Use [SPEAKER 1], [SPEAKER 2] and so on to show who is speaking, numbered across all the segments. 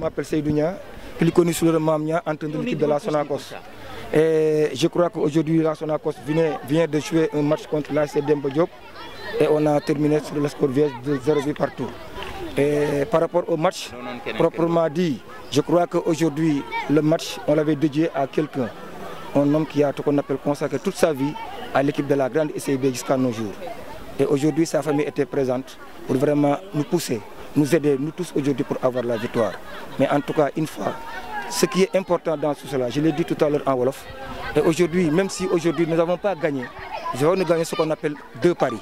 [SPEAKER 1] Je m'appelle Seydounia, plus connu sous le nom Mamnia, entraîneur de l'équipe de la Sonacos. Et je crois qu'aujourd'hui la Sonacos vient de jouer un match contre l'AS Demba Diop et on a terminé sur le score de 0 partout. Et par rapport au match, proprement dit, je crois qu'aujourd'hui le match, on l'avait dédié à quelqu'un, un homme qui a tout qu'on appelle consacré toute sa vie à l'équipe de la grande SCB jusqu'à nos jours. Et aujourd'hui sa famille était présente pour vraiment nous pousser, nous aider, nous tous aujourd'hui pour avoir la victoire. Mais en tout cas, une fois, ce qui est important dans tout cela, je l'ai dit tout à l'heure en Wolof, et aujourd'hui, même si aujourd'hui nous n'avons pas gagné, nous allons gagner ce qu'on appelle 2 paris.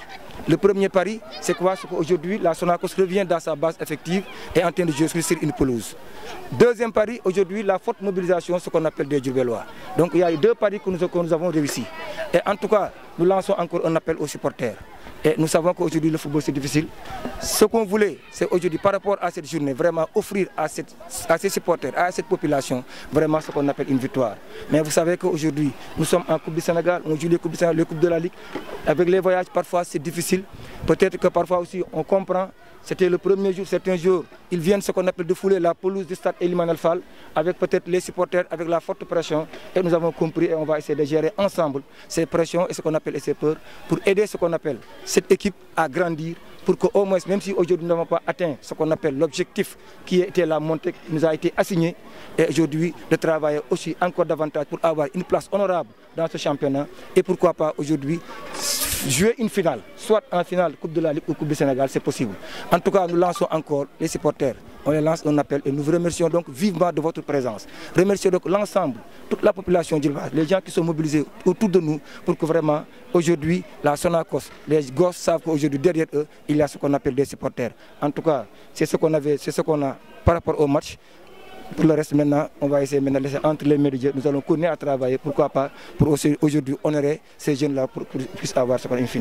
[SPEAKER 1] Le premier pari, c'est quoi? C'est qu'aujourd'hui, la Sonacos revient dans sa base effective et en train de jouer sur une pelouse. Deuxième pari, aujourd'hui, la forte mobilisation, ce qu'on appelle des Djourbellois. Donc il y a eu 2 paris que nous avons réussi. Et en tout cas, nous lançons encore un appel aux supporters. Et nous savons qu'aujourd'hui le football c'est difficile. Ce qu'on voulait, c'est aujourd'hui par rapport à cette journée, vraiment offrir à ces supporters, à cette population, vraiment ce qu'on appelle une victoire. Mais vous savez qu'aujourd'hui, nous sommes en Coupe du Sénégal, on joue les Coupes du Sénégal, les Coupes de la Ligue. Avec les voyages, parfois c'est difficile. Peut-être que parfois aussi on comprend. C'était le premier jour, certains jours, ils viennent ce qu'on appelle de fouler la pelouse du stade Elimane El Fall, avec peut-être les supporters, avec la forte pression. Et nous avons compris et on va essayer de gérer ensemble ces pressions et ce qu'on appelle et ces peurs pour aider ce qu'on appelle cette équipe à grandir, pour qu'au moins, même si aujourd'hui nous n'avons pas atteint ce qu'on appelle l'objectif qui était la montée qui nous a été assignée, et aujourd'hui de travailler aussi encore davantage pour avoir une place honorable dans ce championnat et pourquoi pas aujourd'hui jouer une finale, soit en finale Coupe de la Ligue ou Coupe du Sénégal, c'est possible. En tout cas, nous lançons encore les supporters, on les lance un appel et nous vous remercions donc vivement de votre présence. Remercions donc l'ensemble, toute la population d'Ilva, les gens qui sont mobilisés autour de nous pour que vraiment aujourd'hui la Sonacos, les gosses savent qu'aujourd'hui derrière eux, il y a ce qu'on appelle des supporters. En tout cas, c'est ce qu'on avait, c'est ce qu'on a par rapport au match. Pour le reste maintenant, on va essayer maintenant de laisser entre les médias. Nous allons continuer à travailler, pourquoi pas, pour aujourd'hui honorer ces jeunes-là pour qu'ils puissent avoir ce qu'on a fini.